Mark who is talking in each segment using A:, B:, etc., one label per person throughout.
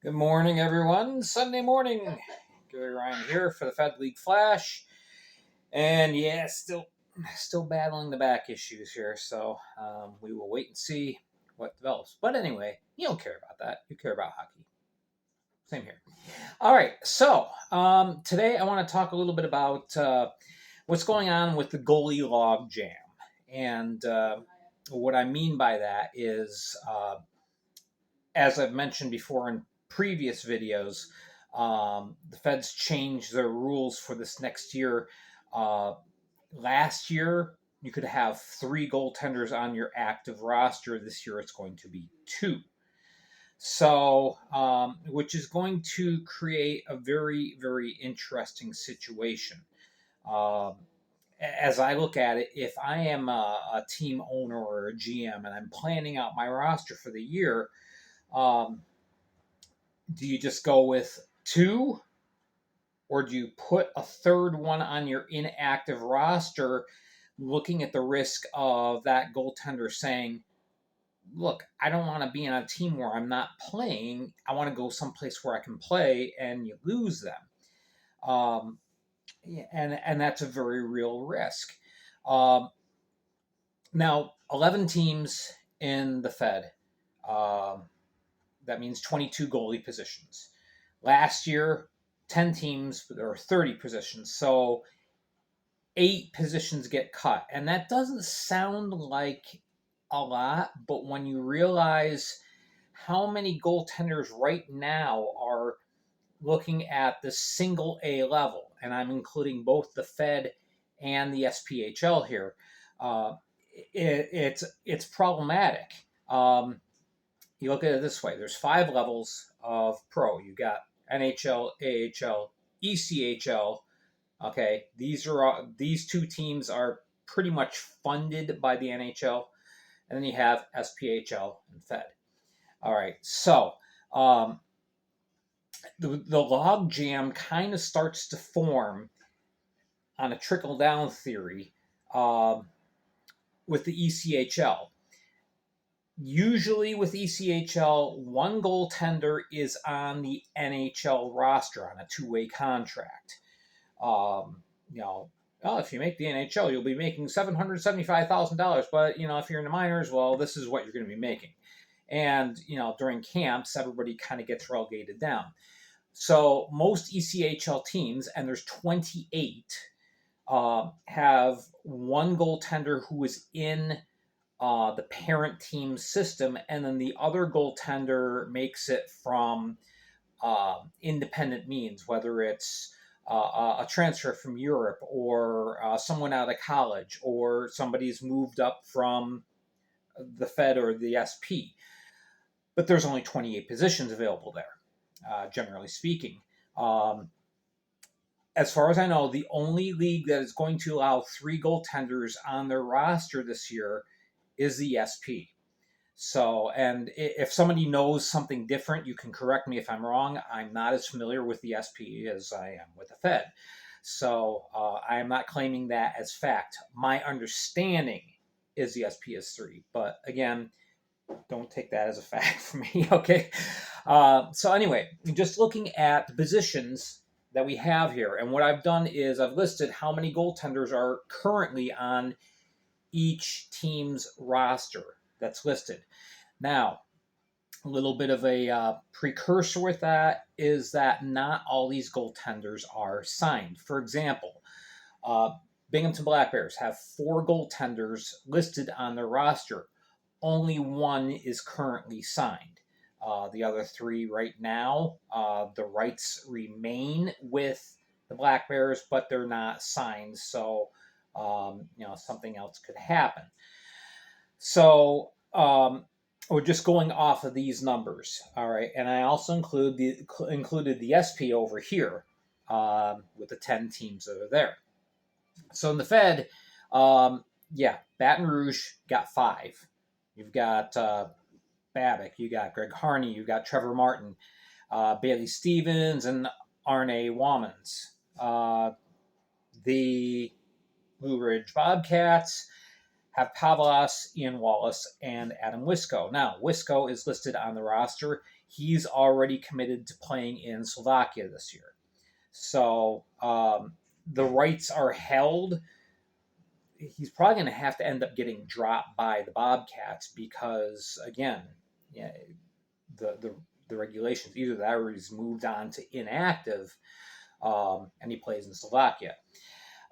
A: Good morning, everyone. Sunday morning. Gary Ryan here for the Fed League Flash, and yeah, still battling the back issues here. So we will wait and see what develops. But anyway, you don't care about that. You care about hockey. Same here. All right. So today I want to talk a little bit about what's going on with the goalie log jam, and what I mean by that is, as I've mentioned before in previous videos, the Feds changed their rules for this next year. Uh, Last year, you could have 3 goaltenders on your active roster. This year, it's going to be 2. So, which is going to create a very, very interesting situation. Um, as I look at it, if I am a team owner or a GM and I'm planning out my roster for the year, um, do you just go with 2, or do you put a third one on your inactive roster, looking at the risk of that goaltender saying, look, I don't want to be on a team where I'm not playing. I want to go someplace where I can play, and you lose them. Um, and that's a very real risk. Um, Now, 11 teams in the Fed. Um, that means 22 goalie positions. Last year, 10 teams, there are 30 positions. So 8 positions get cut. And that doesn't sound like a lot, but when you realize how many goaltenders right now are looking at the single A level, and I'm including both the Fed and the SPHL here, uh, it's problematic. You look at it this way: there's 5 levels of pro. You got NHL, AHL, ECHL. Okay, these 2 teams are pretty much funded by the NHL, and then you have SPHL and Fed. All right, so um, the log jam kind of starts to form on a trickle down theory, um, with the ECHL. Usually with ECHL, one goaltender is on the NHL roster on a 2-way contract. You know, well, if you make the NHL, you'll be making $775,000. But if you're in the minors, well, this is what you're going to be making. And during camps, everybody kind of gets relegated down. So most ECHL teams, and there's 28, have one goaltender who is in the parent team system, and then the other goaltender makes it from independent means, whether it's a transfer from Europe, or someone out of college, or somebody's moved up from the Fed or the SP. But there's only 28 positions available there, generally speaking. As far as I know, the only league that is going to allow 3 goaltenders on their roster this year is the SP. So, and if somebody knows something different, you can correct me if I'm wrong. I'm not as familiar with the SP as I am with the Fed. So I am not claiming that as fact. My understanding is the SP is 3. But again, don't take that as a fact for me, okay? So anyway, just looking at the positions that we have here, and what I've done is I've listed how many goaltenders are currently on each team's roster that's listed. Now, a little bit of a precursor with that is that not all these goaltenders are signed. For example, Binghamton Black Bears have 4 goaltenders listed on their roster. Only 1 is currently signed. The other 3 right now, the rights remain with the Black Bears, but they're not signed. So, something else could happen. So, we're just going off of these numbers, all right. And I also included the SP over here, with the 10 teams that are there. So in the Fed, Baton Rouge got 5. You've got Babbitt, you got Greg Harney, you got Trevor Martin, Bailey Stevens, and Arne Womans. The Blue Ridge Bobcats have Pavlas, Ian Wallace, and Adam Wisco. Now, Wisco is listed on the roster. he's already committed to playing in Slovakia this year. So the rights are held. He's probably going to have to end up getting dropped by the Bobcats because, again, yeah, the regulations, either that or he's moved on to inactive, and he plays in Slovakia.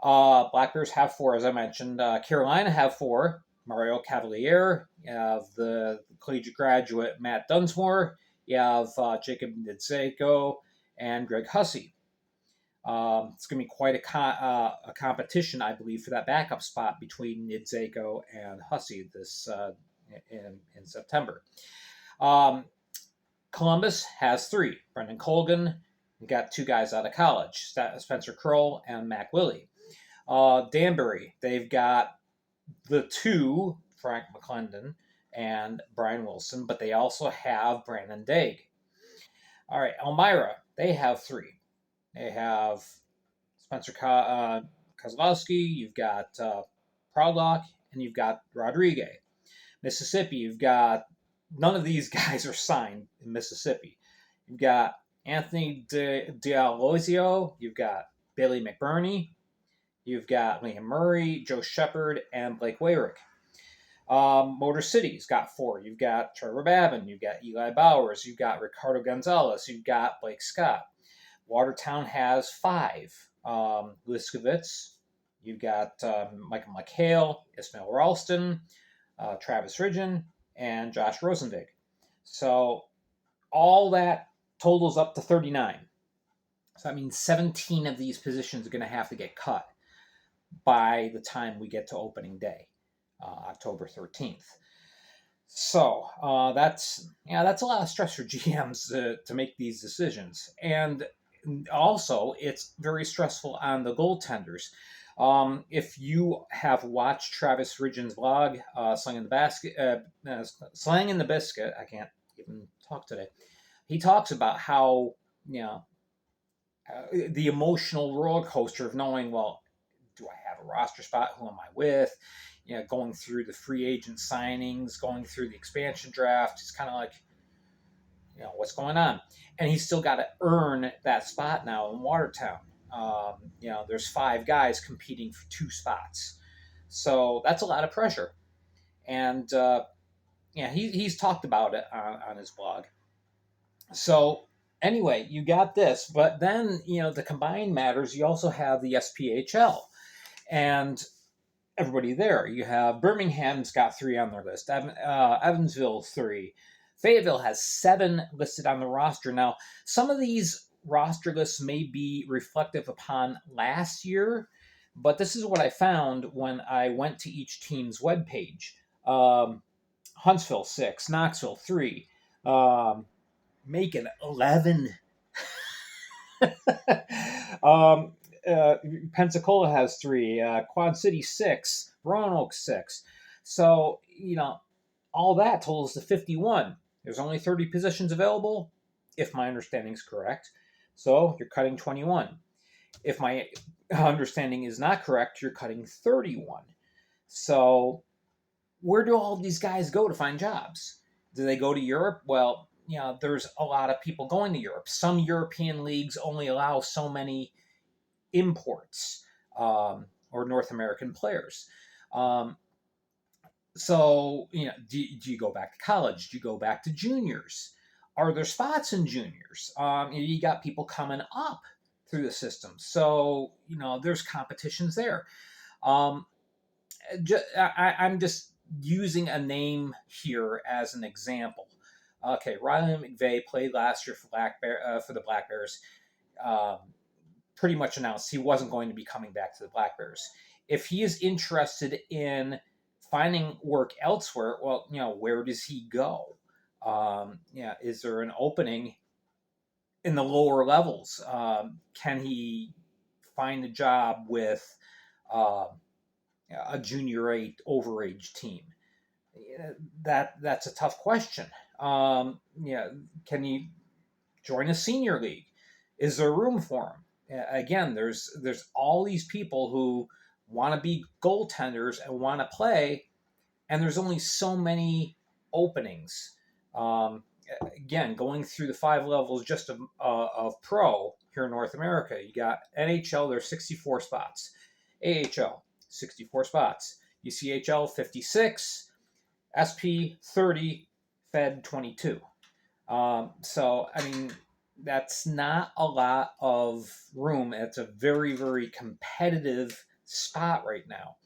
A: Black Bears have 4, as I mentioned. Carolina have 4. Mario Cavalier. You have the collegiate graduate Matt Dunsmore. You have Jacob Nidzeko and Greg Hussey. It's going to be quite a competition, I believe, for that backup spot between Nidzeko and Hussey this in September. Columbus has 3. Brendan Colgan. We got 2 guys out of college, Spencer Kroll and Mac Willie. Danbury, they've got the 2, Frank McClendon and Brian Wilson, but they also have Brandon Daig. All right, Elmira, they have 3. They have Spencer Kozlowski, you've got Proudlock, and you've got Rodriguez. Mississippi, you've got none of these guys are signed in Mississippi. You've got Anthony D'Aloisio, you've got Billy McBurney, you've got Liam Murray, Joe Shepard, and Blake Wayrick. Motor City's got 4. You've got Trevor Babin, you've got Eli Bowers, you've got Ricardo Gonzalez, you've got Blake Scott. Watertown has 5. Liskovitz, you've got Michael McHale, Ismail Ralston, Travis Ridgen, and Josh Rosenvig. So all that totals up to 39. So that means 17 of these positions are going to have to get cut by the time we get to opening day, October 13th. So that's a lot of stress for GMs to make these decisions. And also, it's very stressful on the goaltenders. If you have watched Travis Ridgen's blog, Slang in the Biscuit, I can't even talk today. He talks about how, the emotional roller coaster of knowing, well, do I have a roster spot? Who am I with? Going through the free agent signings, going through the expansion draft. It's kind of like, what's going on? And he's still got to earn that spot now in Watertown. There's 5 guys competing for 2 spots. So that's a lot of pressure. And, he's talked about it on his blog. So anyway, you got this. But then, the combined matters, you also have the SPHL. And everybody there. You have Birmingham's got 3 on their list. Evansville 3. Fayetteville has 7 listed on the roster. Now, some of these roster lists may be reflective upon last year, but this is what I found when I went to each team's webpage. Huntsville 6, Knoxville 3, Macon 11. Pensacola has 3, Quad City 6, Roanoke 6. So, all that totals to 51. There's only 30 positions available, if my understanding is correct. So you're cutting 21. If my understanding is not correct, you're cutting 31. So where do all these guys go to find jobs? Do they go to Europe? Well, there's a lot of people going to Europe. Some European leagues only allow so many imports or North American players. So, do you go back to college? Do you go back to juniors? Are there spots in juniors? You got people coming up through the system. So, there's competitions there. I'm just using a name here as an example. Okay, Riley McVeigh played last year for the Black Bears. Pretty much announced he wasn't going to be coming back to the Black Bears. If he is interested in finding work elsewhere, well, where does he go? Is there an opening in the lower levels? Can he find a job with a junior 8 overage team? That's a tough question. Can he join a senior league? Is there room for him? Again, there's all these people who want to be goaltenders and want to play, and there's only so many openings. again, going through the 5 levels just of pro here in North America, you got NHL, there's 64 spots. AHL, 64 spots. UCHL, 56. SP, 30. Fed, 22. So, I mean, that's not a lot of room. It's a very, very competitive spot right now.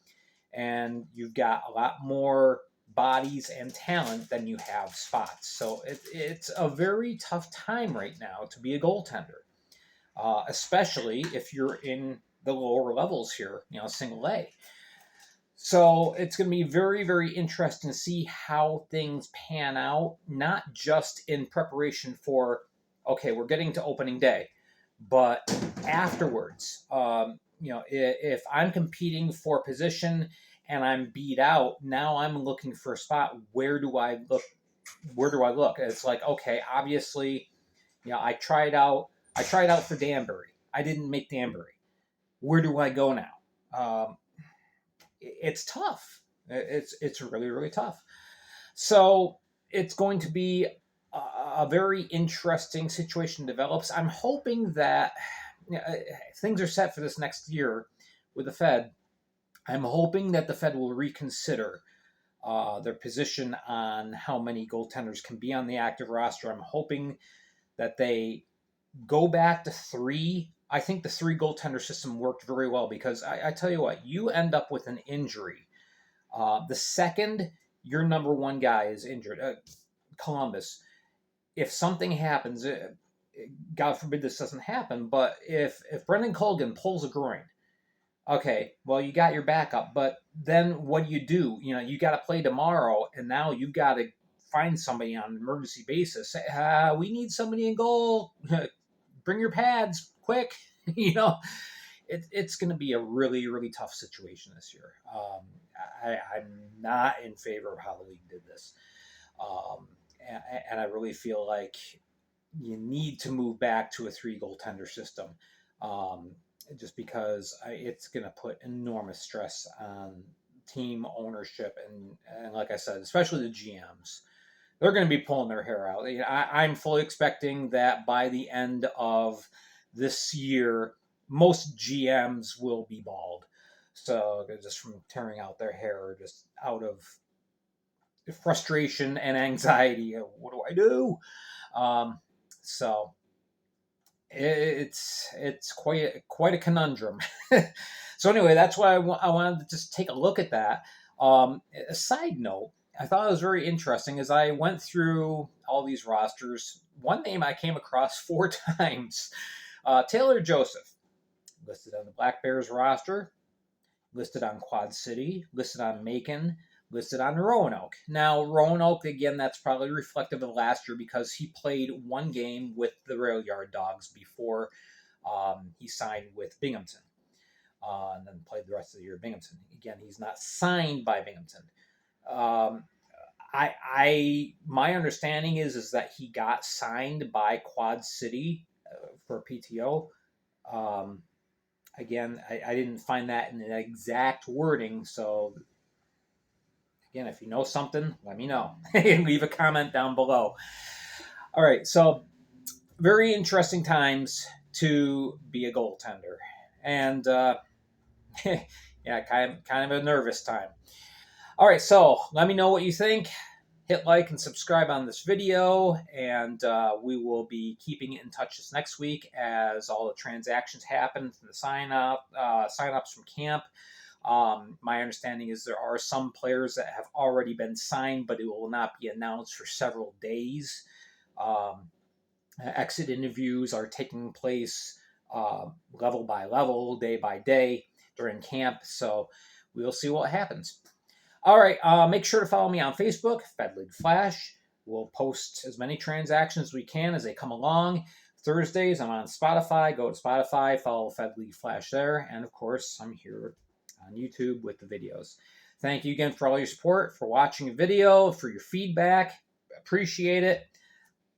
A: And you've got a lot more bodies and talent than you have spots. So it's a very tough time right now to be a goaltender, especially if you're in the lower levels here, single A. So it's going to be very, very interesting to see how things pan out, not just in preparation for, okay, we're getting to opening day, but afterwards. If I'm competing for position and I'm beat out, now I'm looking for a spot. Where do I look? It's like, okay, obviously, I tried out for Danbury. I didn't make Danbury. Where do I go now? It's tough. It's really, really tough. So it's going to be a very interesting situation develops. I'm hoping that things are set for this next year with the Fed. I'm hoping that the Fed will reconsider their position on how many goaltenders can be on the active roster. I'm hoping that they go back to 3. I think the 3 goaltender system worked very well because I tell you what, you end up with an injury. The second your number 1 guy is injured, Columbus, if something happens, God forbid this doesn't happen, but if Brendan Colgan pulls a groin, okay, well, you got your backup, but then what do? You got to play tomorrow, and now you've got to find somebody on an emergency basis. We need somebody in goal. Bring your pads, quick. It's going to be a really, really tough situation this year. I'm not in favor of how the league did this. And I really feel like you need to move back to a 3 goaltender system, just because it's going to put enormous stress on team ownership and like I said, especially the GMs. They're going to be pulling their hair out. I'm fully expecting that by the end of this year, most GMs will be bald. So just from tearing out their hair, just out of frustration and anxiety. What do I do? So it's quite a conundrum. So anyway, that's why I wanted to just take a look at that. A side note, I thought it was very interesting as I went through all these rosters. One name I came across 4 times, Taylor Joseph, listed on the Black Bears roster, listed on Quad City, listed on Macon, listed on Roanoke. Now, Roanoke, again, that's probably reflective of last year because he played 1 game with the Rail Yard Dogs before he signed with Binghamton, and then played the rest of the year at Binghamton. Again, he's not signed by Binghamton. My understanding is that he got signed by Quad City for PTO. Again, I didn't find that in the exact wording, so again, if you know something, let me know. Leave a comment down below. All right, so very interesting times to be a goaltender, and yeah, kind of a nervous time. All right, so let me know what you think. Hit like and subscribe on this video, and we will be keeping in touch this next week as all the transactions happen from the sign-ups from camp. My understanding is there are some players that have already been signed, but it will not be announced for several days. Exit interviews are taking place level by level, day by day during camp, so we'll see what happens. All right, make sure to follow me on Facebook, Fed League Flash. We'll post as many transactions as we can as they come along. Thursdays, I'm on Spotify. Go to Spotify, follow Fed League Flash there. And, of course, I'm here on YouTube with the videos. Thank you again for all your support, for watching the video, for your feedback. Appreciate it.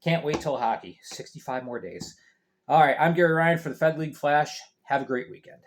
A: Can't wait till hockey. 65 more days. All right, I'm Gary Ryan for the Fed League Flash. Have a great weekend.